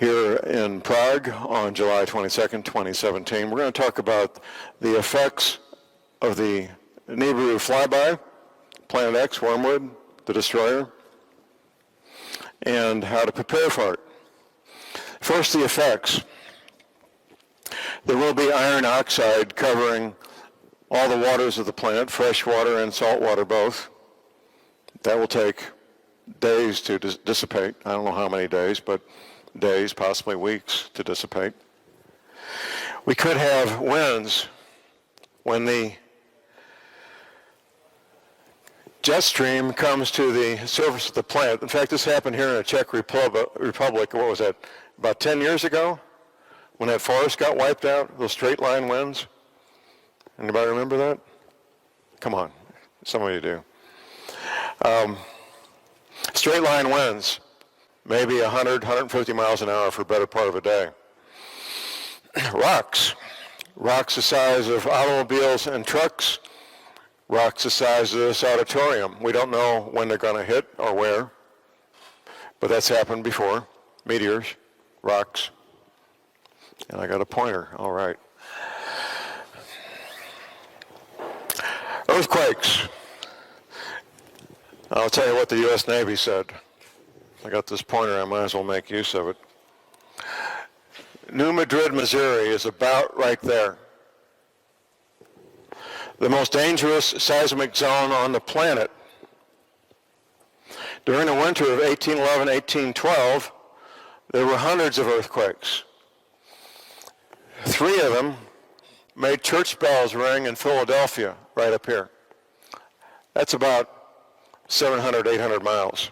here in Prague on July 22nd, 2017. We're going to talk about the effects of the Nibiru flyby, Planet X, Wormwood, the destroyer, and how to prepare for it. First, the effects. There will be iron oxide covering all the waters of the planet, fresh water and salt water both. That will take days to dissipate. I don't know how many days, but days, possibly weeks to dissipate. We could have winds when the jet stream comes to the surface of the planet. In fact, this happened here in the Czech Republic, what was that, about 10 years ago? When that forest got wiped out, those straight line winds. Anybody remember that? Come on, some of you do. Straight line winds, maybe 100, 150 miles an hour for a better part of a day. Rocks the size of automobiles and trucks, rocks the size of this auditorium. We don't know when they're going to hit or where, but that's happened before. Meteors, rocks. And I got a pointer, all right. Earthquakes. I'll tell you what the U.S. Navy said. I got this pointer, I might as well make use of it. New Madrid, Missouri is about right there. The most dangerous seismic zone on the planet. During the winter of 1811, 1812, there were hundreds of earthquakes. 3 of them made church bells ring in Philadelphia, right up here. That's about 700, 800 miles.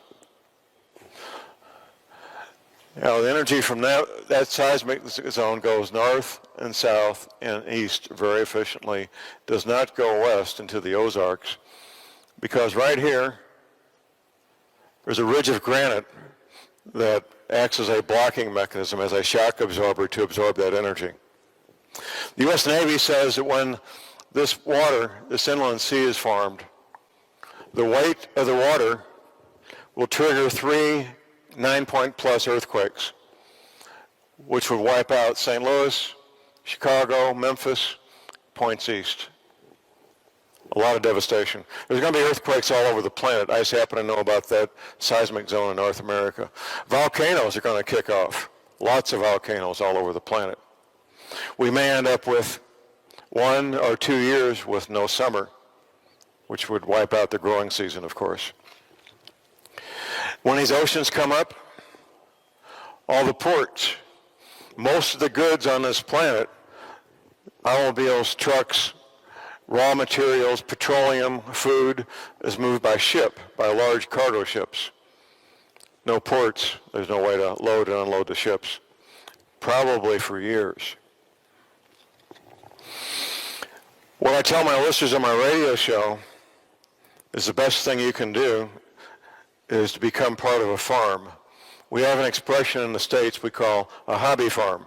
Now, the energy from that seismic zone goes north and south and east very efficiently, does not go west into the Ozarks, because right here, there's a ridge of granite that acts as a blocking mechanism, as a shock absorber to absorb that energy. The U.S. Navy says that when this water, this inland sea is formed, the weight of the water will trigger 3 9-point-plus earthquakes, which would wipe out St. Louis, Chicago, Memphis, points east. A lot of devastation. There's going to be earthquakes all over the planet. I just happen to know about that seismic zone in North America. Volcanoes are going to kick off. Lots of volcanoes all over the planet. We may end up with 1 or 2 years with no summer, which would wipe out the growing season, of course. When these oceans come up, all the ports, most of the goods on this planet, automobiles, trucks, raw materials, petroleum, food, is moved by ship, by large cargo ships. No ports, there's no way to load and unload the ships, probably for years. What I tell my listeners on my radio show is the best thing you can do is to become part of a farm. We have an expression in the States we call a hobby farm.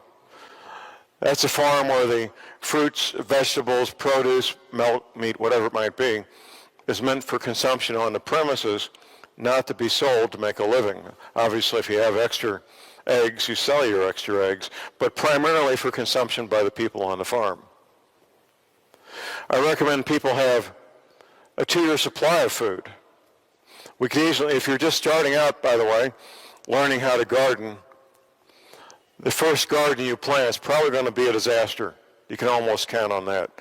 That's a farm where the fruits, vegetables, produce, milk, meat, whatever it might be, is meant for consumption on the premises, not to be sold to make a living. Obviously, if you have extra eggs, you sell your extra eggs, but primarily for consumption by the people on the farm. I recommend people have a 2-year supply of food. We can easily, if you're just starting out, by the way, learning how to garden, the first garden you plant is probably going to be a disaster. You can almost count on that.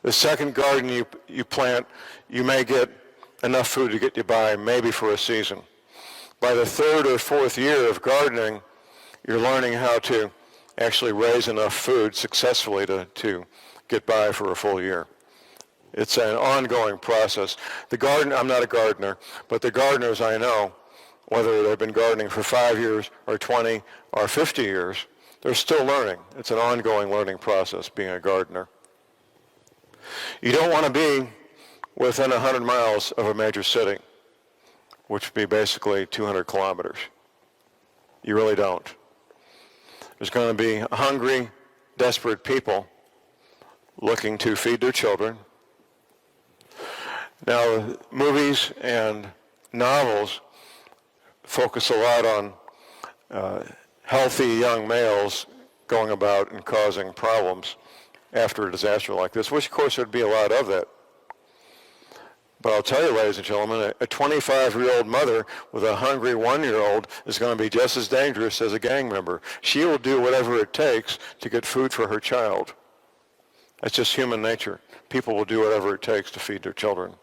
The second garden you plant, you may get enough food to get you by maybe for a season. By the 3rd or 4th year of gardening, you're learning how to actually raise enough food successfully to get by for a full year. It's an ongoing process. I'm not a gardener, but the gardeners I know, whether they've been gardening for 5 years or 20 or 50 years, they're still learning. It's an ongoing learning process, being a gardener. You don't want to be within 100 miles of a major city, which would be basically 200 kilometers. You really don't. There's going to be hungry, desperate people looking to feed their children. Now, movies and novels focus a lot on healthy young males going about and causing problems after a disaster like this, which of course there'd be a lot of that. But I'll tell you, ladies and gentlemen, a 25-year-old mother with a hungry 1-year-old is going to be just as dangerous as a gang member. She will do whatever it takes to get food for her child. That's just human nature. People will do whatever it takes to feed their children.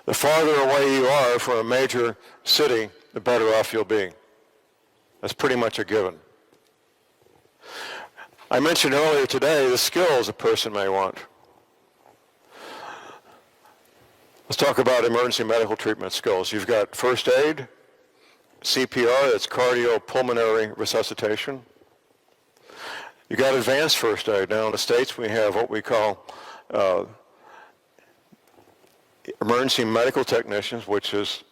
The farther away you are from a major city, the better off you'll be. That's pretty much a given. I mentioned earlier today the skills a person may want. Let's talk about emergency medical treatment skills. You've got first aid, CPR, that's cardiopulmonary resuscitation. You've got advanced first aid. Now in the States we have what we call emergency medical technicians, which is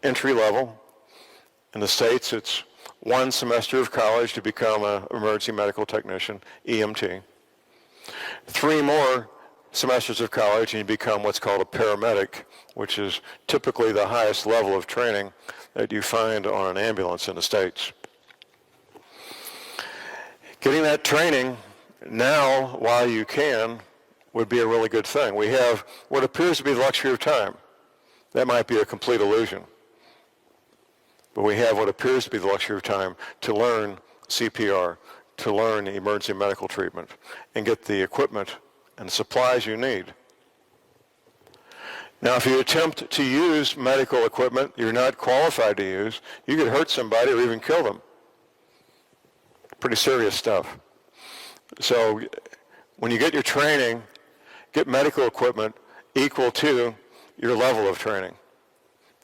entry level. In the States it's 1 semester of college to become an emergency medical technician, EMT. 3 more semesters of college and you become what's called a paramedic, which is typically the highest level of training that you find on an ambulance in the States. Getting that training now while you can would be a really good thing. We have what appears to be the luxury of time. That might be a complete illusion. But we have what appears to be the luxury of time to learn CPR, to learn emergency medical treatment, and get the equipment and the supplies you need. Now, if you attempt to use medical equipment you're not qualified to use, you could hurt somebody or even kill them. Pretty serious stuff. So when you get your training, get medical equipment equal to your level of training.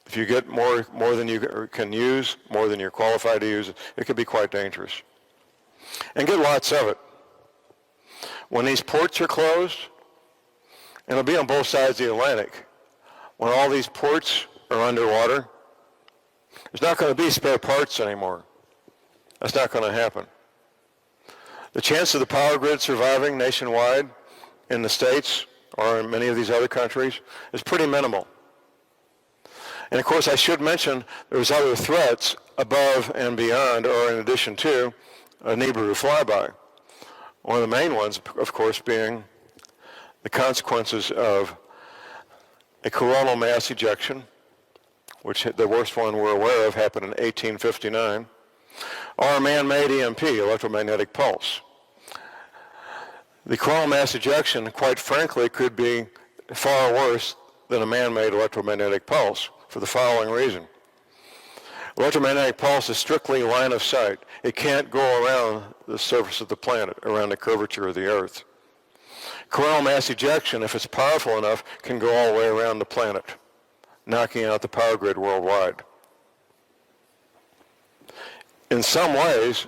If you get more than you can use, more than you're qualified to use, it could be quite dangerous. And get lots of it. When these ports are closed, and it'll be on both sides of the Atlantic, when all these ports are underwater, there's not going to be spare parts anymore. That's not going to happen. The chance of the power grid surviving nationwide in the States or in many of these other countries is pretty minimal. And of course, I should mention there's other threats above and beyond, or in addition to, a Nibiru flyby. One of the main ones, of course, being the consequences of a coronal mass ejection, which the worst one we're aware of happened in 1859, or a man-made EMP, electromagnetic pulse. The coronal mass ejection, quite frankly, could be far worse than a man-made electromagnetic pulse for the following reason. Electromagnetic pulse is strictly line of sight. It can't go around the surface of the planet, around the curvature of the Earth. Coronal mass ejection, if it's powerful enough, can go all the way around the planet, knocking out the power grid worldwide. In some ways,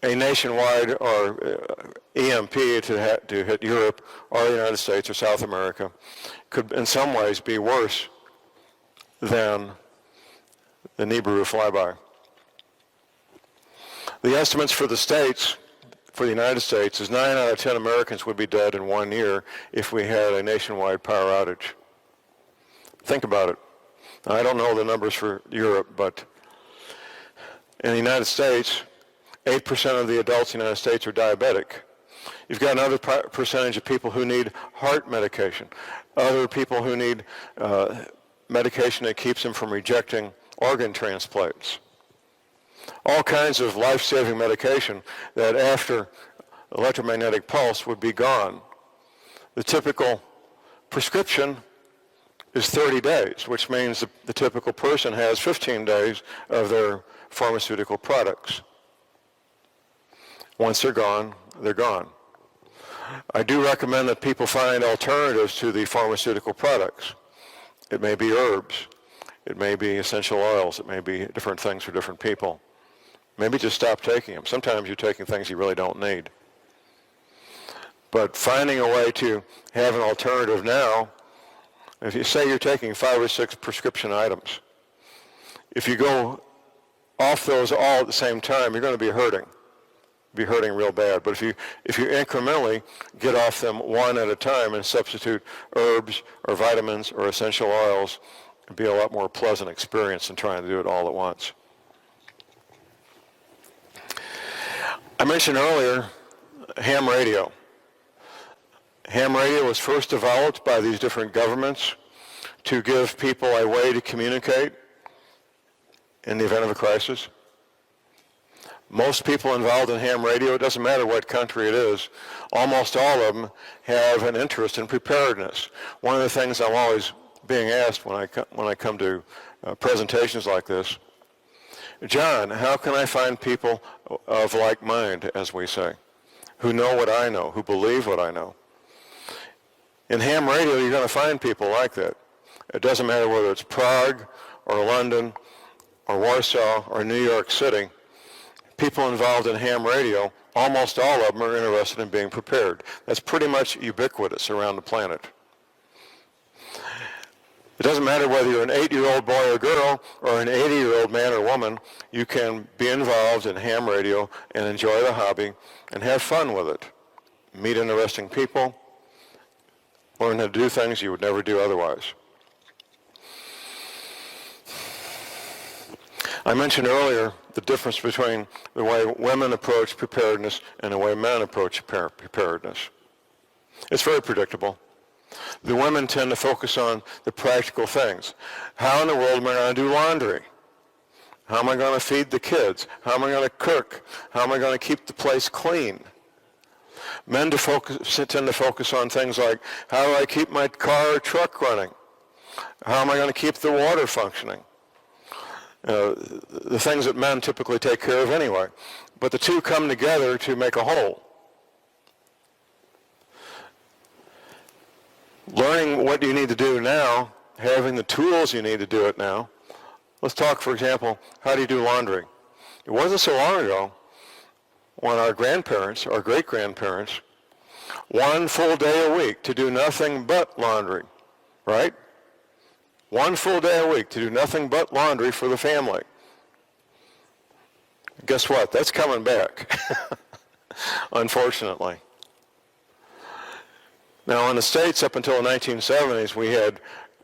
a nationwide or EMP to hit Europe or the United States or South America could in some ways be worse than the Nibiru flyby. The estimates for the States, for the United States, is 9 out of 10 Americans would be dead in 1 year if we had a nationwide power outage. Think about it. Now, I don't know the numbers for Europe, but in the United States, 8% of the adults in the United States are diabetic. You've got another percentage of people who need heart medication, other people who need medication that keeps them from rejecting organ transplants. All kinds of life-saving medication that after electromagnetic pulse would be gone. The typical prescription is 30 days, which means the typical person has 15 days of their pharmaceutical products. Once they're gone, they're gone. I do recommend that people find alternatives to the pharmaceutical products. It may be herbs. It may be essential oils. It may be different things for different people. Maybe just stop taking them. Sometimes you're taking things you really don't need. But finding a way to have an alternative now, if you say you're taking 5 or 6 prescription items, if you go off those all at the same time, you're going to be hurting real bad. But if you incrementally get off them one at a time and substitute herbs or vitamins or essential oils, it'd be a lot more pleasant experience than trying to do it all at once. mentioned earlier ham radio. Ham radio was first developed by these different governments to give people a way to communicate in the event of a crisis. Most people involved in ham radio, it doesn't matter what country it is, almost all of them have an interest in preparedness. One of the things I'm always being asked when I come to presentations like this, John, how can I find people of like mind, as we say, who know what I know, who believe what I know? In ham radio, you're going to find people like that. It doesn't matter whether it's Prague or London or Warsaw or New York City. People involved in ham radio, almost all of them are interested in being prepared. That's pretty much ubiquitous around the planet. It doesn't matter whether you're an 8-year-old boy or girl or an 80-year-old man or woman, you can be involved in ham radio and enjoy the hobby and have fun with it. Meet interesting people, learn how to do things you would never do otherwise. I mentioned earlier the difference between the way women approach preparedness and the way men approach preparedness. It's very predictable. The women tend to focus on the practical things. How in the world am I going to do laundry? How am I going to feed the kids? How am I going to cook? How am I going to keep the place clean? Men tend to focus on things like, how do I keep my car or truck running? How am I going to keep the water functioning? The things that men typically take care of anyway. But the two come together to make a whole. Learning what you need to do now, having the tools you need to do it now. Let's talk, for example, how do you do laundry? It wasn't so long ago when our grandparents, our great-grandparents, one full day a week to do nothing but laundry, right? One full day a week to do nothing but laundry for the family. Guess what? That's coming back, unfortunately. Now, in the States, up until the 1970s, we had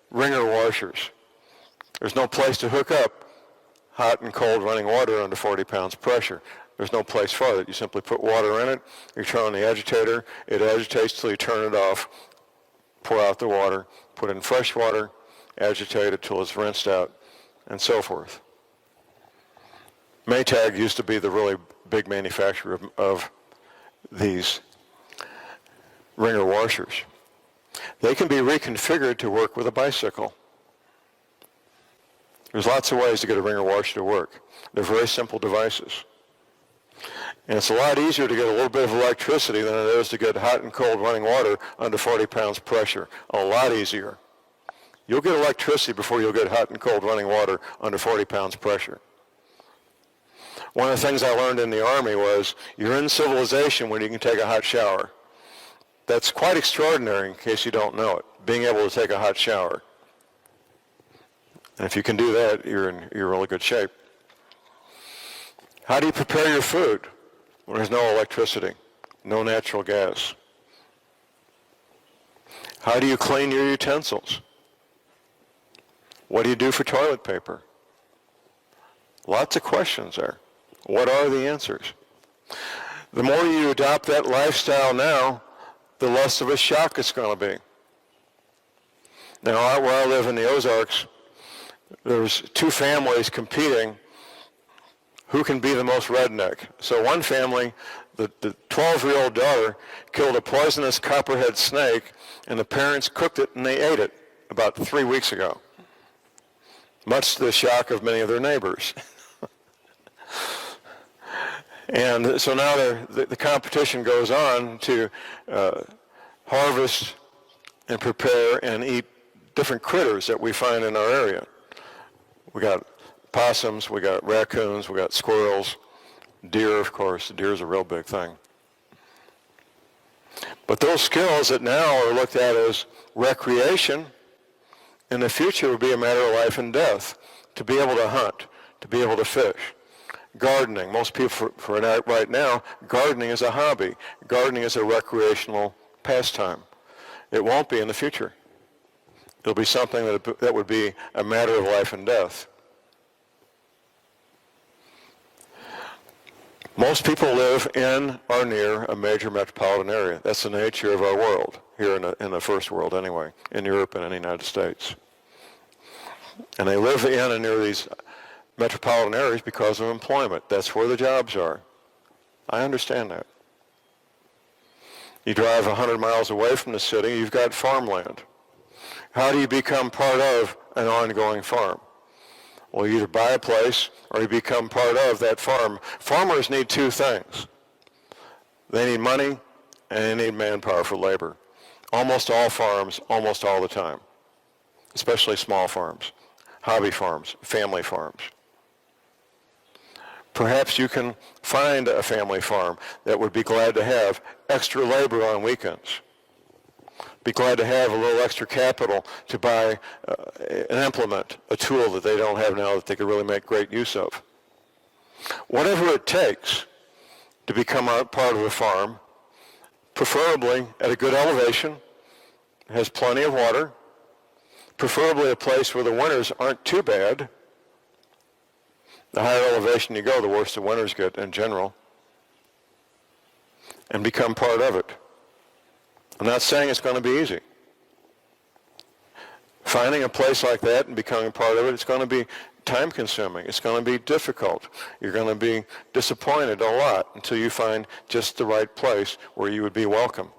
wringer washers. There's no place to hook up hot and cold running water under 40 pounds pressure. There's no place for it. You simply put water in it, you turn on the agitator, it agitates till you turn it off, pour out the water, put in fresh water, agitate it till it's rinsed out, and so forth. Maytag used to be the really big manufacturer of these wringer washers. They can be reconfigured to work with a bicycle. There's lots of ways to get a wringer washer to work. They're very simple devices. And it's a lot easier to get a little bit of electricity than it is to get hot and cold running water under 40 pounds pressure. A lot easier. You'll get electricity before you'll get hot and cold running water under 40 pounds pressure. One of the things I learned in the Army was you're in civilization when you can take a hot shower. That's quite extraordinary in case you don't know it, being able to take a hot shower. And if you can do that, you're in really good shape. How do you prepare your food when there's no electricity, no natural gas? How do you clean your utensils? What do you do for toilet paper? Lots of questions there. What are the answers? The more you adopt that lifestyle now, the less of a shock it's going to be. Now, out where I live in the Ozarks, there's two families competing who can be the most redneck. So one family, the 12-year-old daughter, killed a poisonous copperhead snake, and the parents cooked it and they ate it about 3 weeks ago, much to the shock of many of their neighbors. And so now the competition goes on to harvest and prepare and eat different critters that we find in our area. We got possums, we got raccoons, we got squirrels, deer, of course. Deer is a real big thing. But those skills that now are looked at as recreation, in the future would be a matter of life and death. To be able to hunt, to be able to fish. Gardening. Most people right now, gardening is a hobby. Gardening is a recreational pastime. It won't be in the future. It'll be something that would be a matter of life and death. Most people live in or near a major metropolitan area. That's the nature of our world, here in the first world anyway, in Europe and in the United States. And they live in and near these metropolitan areas because of employment. That's where the jobs are. I understand that. You drive 100 miles away from the city, you've got farmland. How do you become part of an ongoing farm? Well, you either buy a place or you become part of that farm. Farmers need two things. They need money and they need manpower for labor. Almost all farms, almost all the time, especially small farms, hobby farms, family farms. Perhaps you can find a family farm that would be glad to have extra labor on weekends. Be glad to have a little extra capital to buy an implement, a tool that they don't have now that they could really make great use of. Whatever it takes to become a part of a farm, preferably at a good elevation, has plenty of water, preferably a place where the winters aren't too bad. The higher elevation you go, the worse the winters get in general, and become part of it. I'm not saying it's going to be easy. Finding a place like that and becoming part of it, it's going to be time-consuming. It's going to be difficult. You're going to be disappointed a lot until you find just the right place where you would be welcome.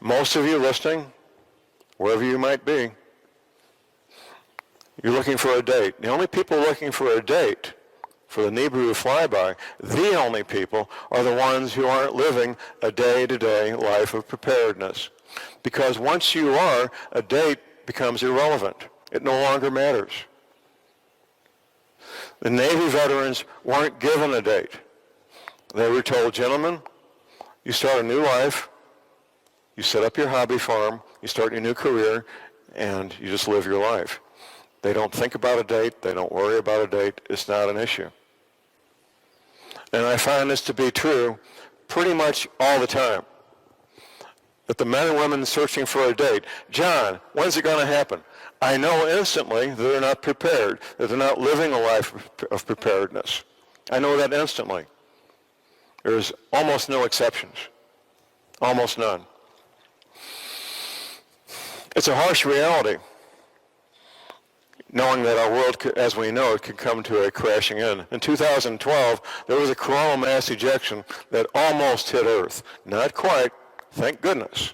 Most of you listening, wherever you might be, you're looking for a date. The only people looking for a date for the Nibiru flyby, the only people are the ones who aren't living a day-to-day life of preparedness. Because once you are, a date becomes irrelevant. It no longer matters. The Navy veterans weren't given a date. They were told, gentlemen, you start a new life, you set up your hobby farm, you start your new career, and you just live your life. They don't think about a date. They don't worry about a date. It's not an issue. And I find this to be true pretty much all the time. That the men and women searching for a date, John, when's it going to happen? I know instantly that they're not prepared, that they're not living a life of preparedness. I know that instantly. There's almost no exceptions. Almost none. It's a harsh reality, knowing that our world, as we know it, could come to a crashing end. In 2012, there was a coronal mass ejection that almost hit Earth. Not quite, thank goodness.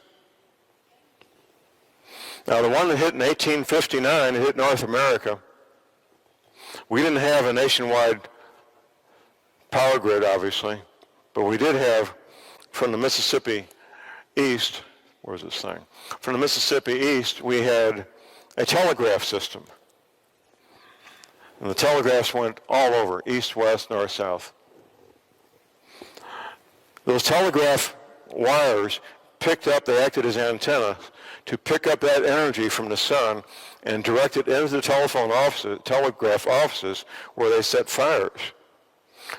Now, the one that hit in 1859, it hit North America. We didn't have a nationwide power grid, obviously, but we did have, from the Mississippi east, where's this thing? From the Mississippi east, we had a telegraph system. And the telegraphs went all over, east, west, north, south. Those telegraph wires picked up, they acted as antennas to pick up that energy from the sun and direct it into the telegraph offices where they set fires.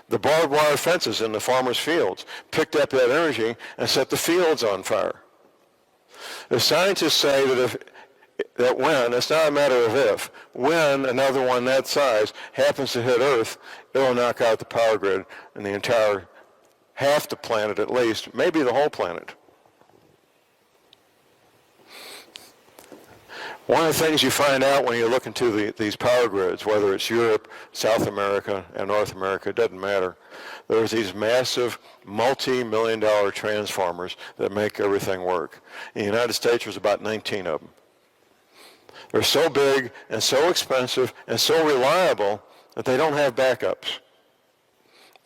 The barbed wire fences in the farmers' fields picked up that energy and set the fields on fire. The scientists say that when, it's not a matter of if, when another one that size happens to hit Earth, it'll knock out the power grid and the entire, half the planet at least, maybe the whole planet. One of the things you find out when you look into these power grids, whether it's Europe, South America, and North America, it doesn't matter. There's these massive multi-million-dollar transformers that make everything work. In the United States, there's about 19 of them. They're so big and so expensive and so reliable that they don't have backups.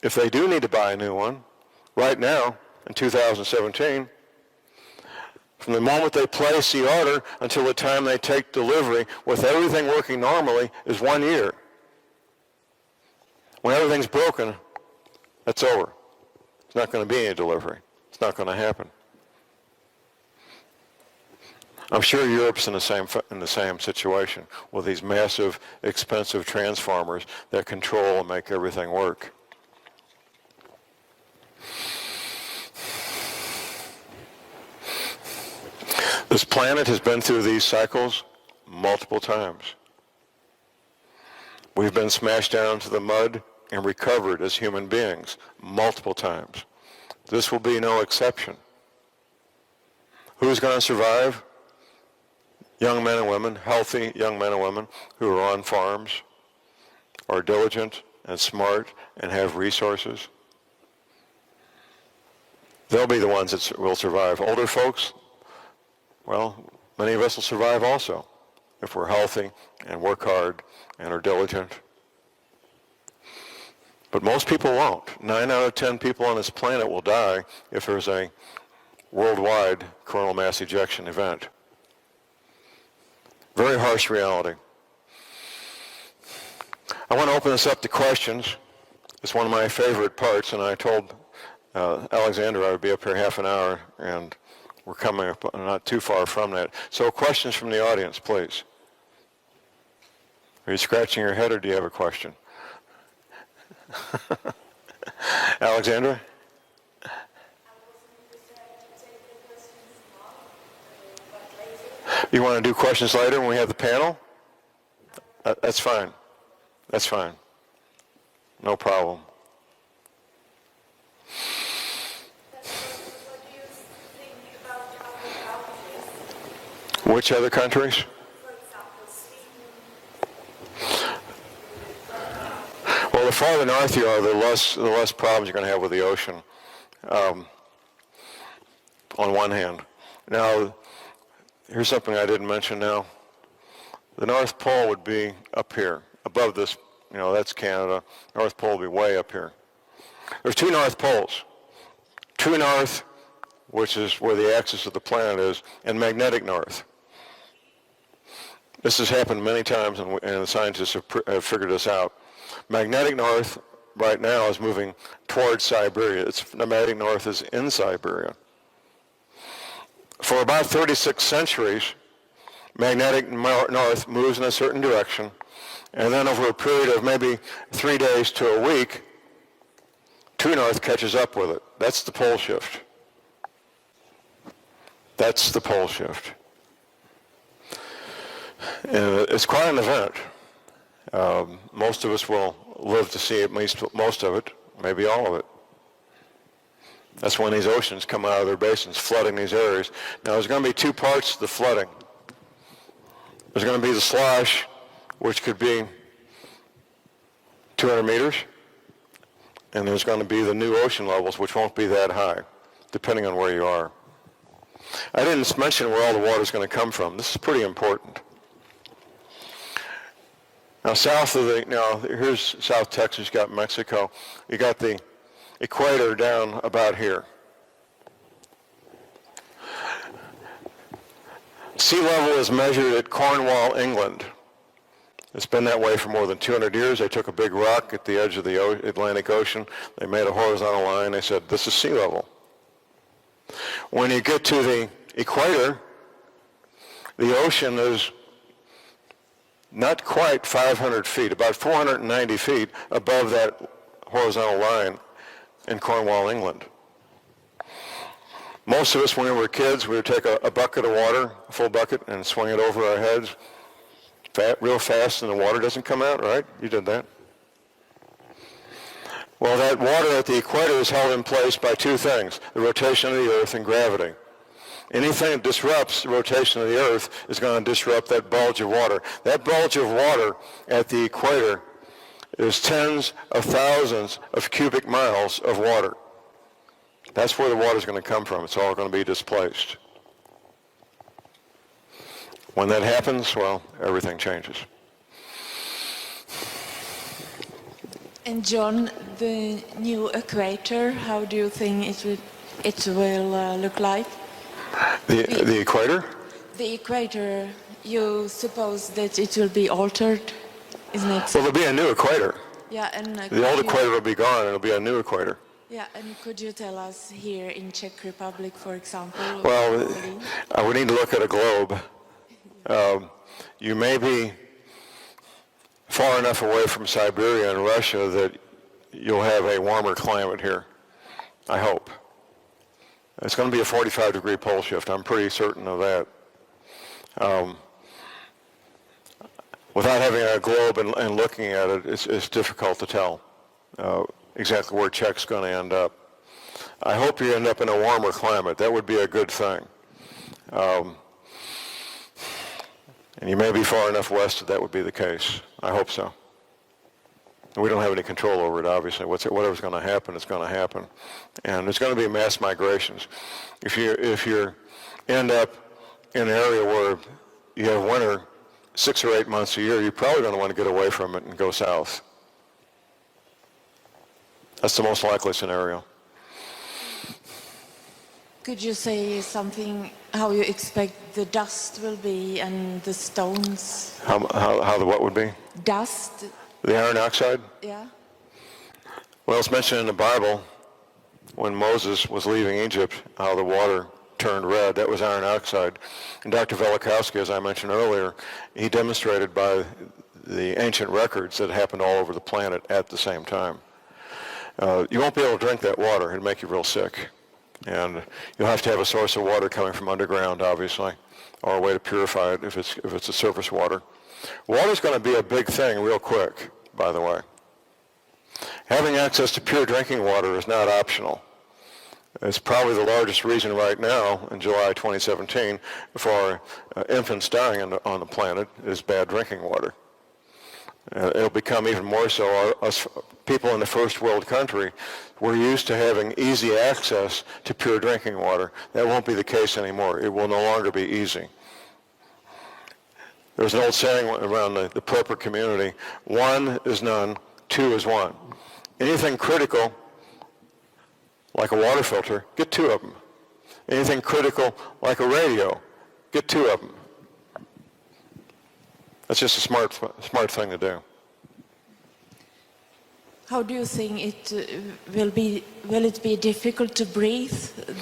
If they do need to buy a new one, right now, in 2017, from the moment they place the order until the time they take delivery, with everything working normally, is 1 year. When everything's broken, that's over. It's not going to be any delivery. It's not going to happen. I'm sure Europe's in the same situation with these massive, expensive transformers that control and make everything work. This planet has been through these cycles multiple times. We've been smashed down to the mud and recovered as human beings multiple times. This will be no exception. Who's going to survive? Young men and women, healthy young men and women who are on farms, are diligent and smart and have resources. They'll be the ones that will survive. Older folks, well, many of us will survive also if we're healthy and work hard and are diligent. But most people won't. 9 out of 10 people on this planet will die if there's a worldwide coronal mass ejection event. Very harsh reality. I want to open this up to questions. It's one of my favorite parts, and I told Alexander I would be up here half an hour, and we're coming up not too far from that. So questions from the audience, please. Are you scratching your head, or do you have a question? Alexandra? You want to do questions later when we have the panel? That's fine. That's fine. No problem. What do you think about other countries? Which other countries? For example, Sweden. Well, the farther north you are, the less problems you're going to have with the ocean, on one hand. Now, here's something I didn't mention now. The North Pole would be up here, above this, that's Canada. North Pole would be way up here. There's two North Poles. True North, which is where the axis of the planet is, and magnetic north. This has happened many times, and the scientists have figured this out. Magnetic north right now is moving towards Siberia. Magnetic north is in Siberia. For about 36 centuries, magnetic north moves in a certain direction, and then over a period of maybe 3 days to a week, true north catches up with it. That's the pole shift. That's the pole shift. And it's quite an event. Most of us will live to see at least most of it, maybe all of it. That's when these oceans come out of their basins, flooding these areas. Now, there's going to be two parts to the flooding. There's going to be the slosh, which could be 200 meters, and there's going to be the new ocean levels, which won't be that high, depending on where you are. I didn't mention where all the water is going to come from. This is pretty important. Now, here's South Texas, you got Mexico. You got the equator down about here. Sea level is measured at Cornwall, England. It's been that way for more than 200 years. They took a big rock at the edge of the Atlantic Ocean. They made a horizontal line. They said, this is sea level. When you get to the equator, the ocean is not quite 500 feet, about 490 feet above that horizontal line in Cornwall, England. Most of us, when we were kids, we would take a bucket of water, a full bucket, and swing it over our heads real fast, and the water doesn't come out, right? You did that. Well, that water at the equator is held in place by two things, the rotation of the Earth and gravity. Anything that disrupts the rotation of the Earth is going to disrupt that bulge of water. That bulge of water at the equator is tens of thousands of cubic miles of water. That's where the water is going to come from. It's all going to be displaced. When that happens, well, everything changes. And John, the new equator, how do you think it will look like? The equator? The equator, you suppose that it will be altered, isn't it? Well, there'll be a new equator. Yeah, and the old equator will be gone, and it'll be a new equator. Yeah, and could you tell us here in Czech Republic, for example? Well, we need to look at a globe. You may be far enough away from Siberia and Russia that you'll have a warmer climate here, I hope. It's going to be a 45-degree pole shift. I'm pretty certain of that. Without having a globe and looking at it, it's difficult to tell. exactly where Czech's going to end up. I hope you end up in a warmer climate. That would be a good thing. And you may be far enough west that would be the case. I hope so. We don't have any control over it, obviously. Whatever's going to happen is going to happen. And there's going to be mass migrations. If you end up in an area where you have winter 6 or 8 months a year, you're probably going to want to get away from it and go south. That's the most likely scenario. Could you say something how you expect the dust will be and the stones? How the what would be? Dust, The iron oxide? yeah. Well, it's mentioned in the Bible when Moses was leaving Egypt, how the water turned red. That was iron oxide. And Dr. Velikowski, as I mentioned earlier, he demonstrated by the ancient records that it happened all over the planet at the same time. You won't be able to drink that water. It'll make you real sick. And you'll have to have a source of water coming from underground, obviously, or a way to purify it if it's a surface water. Water's going to be a big thing real quick, by the way. Having access to pure drinking water is not optional. It's probably the largest reason right now, in July 2017, for infants dying on the planet is bad drinking water. It'll become even more so. Us people in the first world country, we're used to having easy access to pure drinking water. That won't be the case anymore. It will no longer be easy. There's an old saying around the prepper community, 1 is none, 2 is 1. Anything critical, like a water filter, get 2 of them. Anything critical, like a radio, get 2 of them. That's just a smart thing to do. How do you think it will it be difficult to breathe?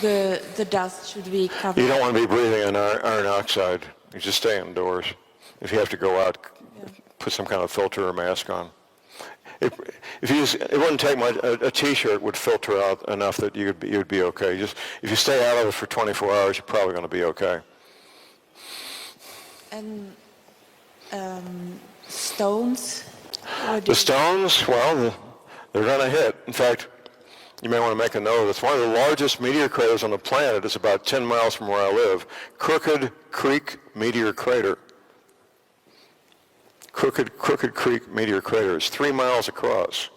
The dust should be covered. You don't want to be breathing in iron oxide. You just stay indoors. If you have to go out, put some kind of filter or mask on. It wouldn't take much. A T-shirt would filter out enough that you'd be okay. If you stay out of it for 24 hours, you're probably going to be okay. And stones? The stones, well, they're going to hit. In fact, you may want to make a note of this. One of the largest meteor craters on the planet is about 10 miles from where I live. Crooked Creek Meteor Crater. Crooked Creek Meteor Crater is 3 miles across.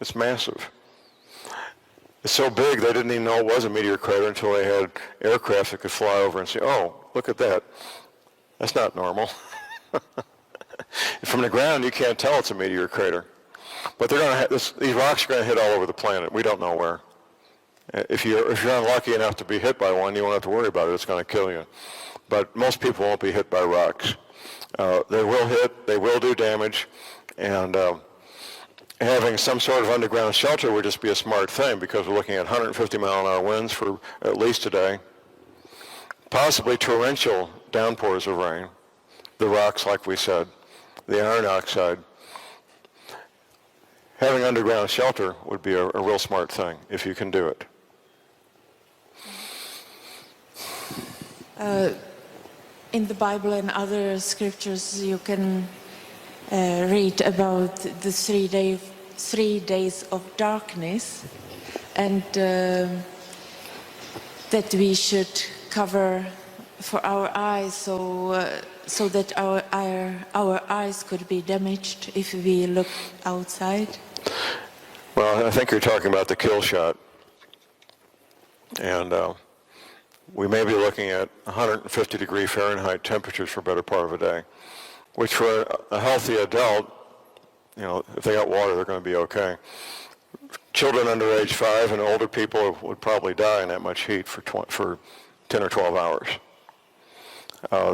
It's massive. It's so big they didn't even know it was a meteor crater until they had aircraft that could fly over and say, oh, look at that. That's not normal. From the ground, you can't tell it's a meteor crater. But these rocks are going to hit all over the planet. We don't know where. If you're unlucky enough to be hit by one, you won't have to worry about it. It's going to kill you. But most people won't be hit by rocks. They will hit. They will do damage. And having some sort of underground shelter would just be a smart thing because we're looking at 150-mile-an-hour winds for at least a day. Possibly torrential downpours of rain. The rocks, like we said. The iron oxide. Having underground shelter would be a real smart thing if you can do it. In the Bible and other scriptures, you can read about the 3 days of darkness, and that we should cover for our eyes so that our eyes could be damaged if we look outside. Well, I think you're talking about the kill shot. And we may be looking at 150 degree Fahrenheit temperatures for a better part of a day, which for a healthy adult, if they got water, they're going to be okay. Children under age 5 and older people would probably die in that much heat for 10 or 12 hours.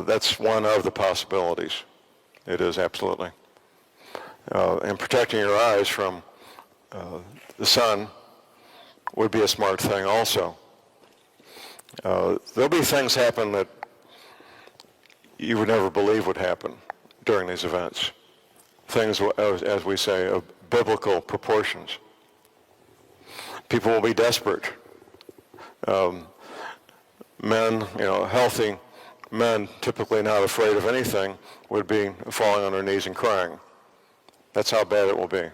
That's one of the possibilities. It is, absolutely. And protecting your eyes from the sun would be a smart thing also. There'll be things happen that you would never believe would happen during these events. Things, as we say, of biblical proportions. People will be desperate. Men, healthy men, typically not afraid of anything, would be falling on their knees and crying. That's how bad it will be.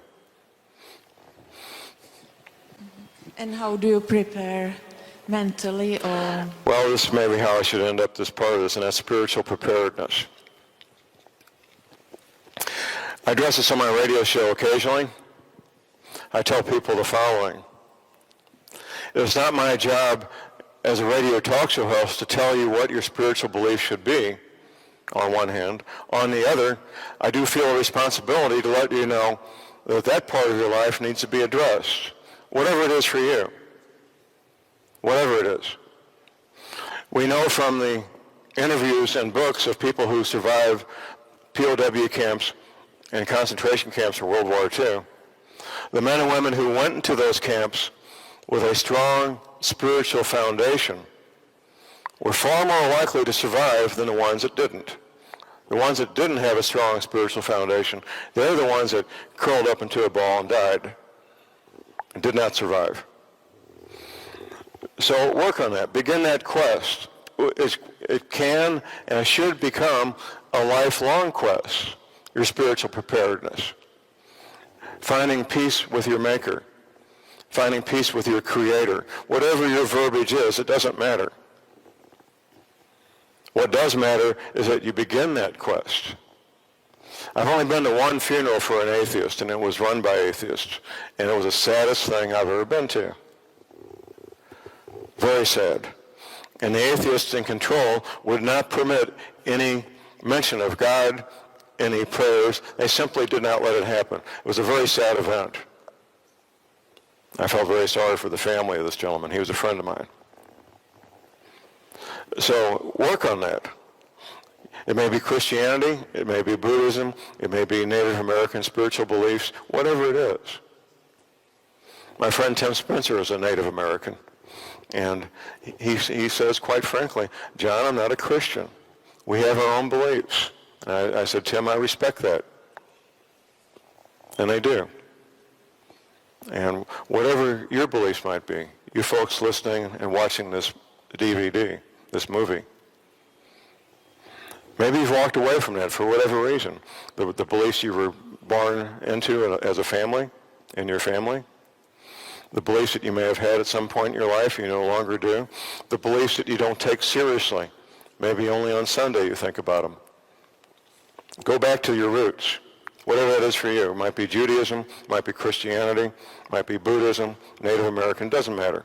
And how do you prepare mentally or? Well, this is maybe how I should end up this part of this, and that's spiritual preparedness. I address this on my radio show occasionally. I tell people the following. It's not my job as a radio talk show host to tell you what your spiritual belief should be, on one hand. On the other, I do feel a responsibility to let you know that that part of your life needs to be addressed, whatever it is for you, whatever it is. We know from the interviews and books of people who survived POW camps and concentration camps in World War II, the men and women who went into those camps with a strong spiritual foundation were far more likely to survive than the ones that didn't. The ones that didn't have a strong spiritual foundation, they're the ones that curled up into a ball and died and did not survive. So work on that. Begin that quest. It can and it should become a lifelong quest, your spiritual preparedness. Finding peace with your Maker. Finding peace with your Creator. Whatever your verbiage is, it doesn't matter. What does matter is that you begin that quest. I've only been to one funeral for an atheist, and it was run by atheists, and it was the saddest thing I've ever been to. Very sad. And the atheists in control would not permit any mention of God, any prayers. They simply did not let it happen. It was a very sad event. I felt very sorry for the family of this gentleman. He was a friend of mine. So work on that. It may be Christianity, it may be Buddhism, it may be Native American spiritual beliefs, whatever it is. My friend Tim Spencer is a Native American, and he says quite frankly, John, I'm not a Christian. We have our own beliefs. And I said, Tim, I respect that. And they do. And whatever your beliefs might be, you folks listening and watching this DVD, this movie, maybe you've walked away from that for whatever reason. The beliefs you were born into as a family, in your family, the beliefs that you may have had at some point in your life you no longer do, the beliefs that you don't take seriously. Maybe only on Sunday you think about them. Go back to your roots, whatever that is for you. It might be Judaism, it might be Christianity, it might be Buddhism, Native American, doesn't matter.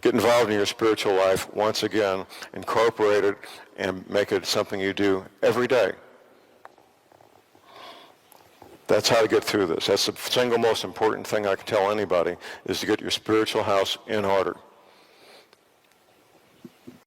Get involved in your spiritual life once again, incorporate it, and make it something you do every day. That's how to get through this. That's the single most important thing I can tell anybody, is to get your spiritual house in order.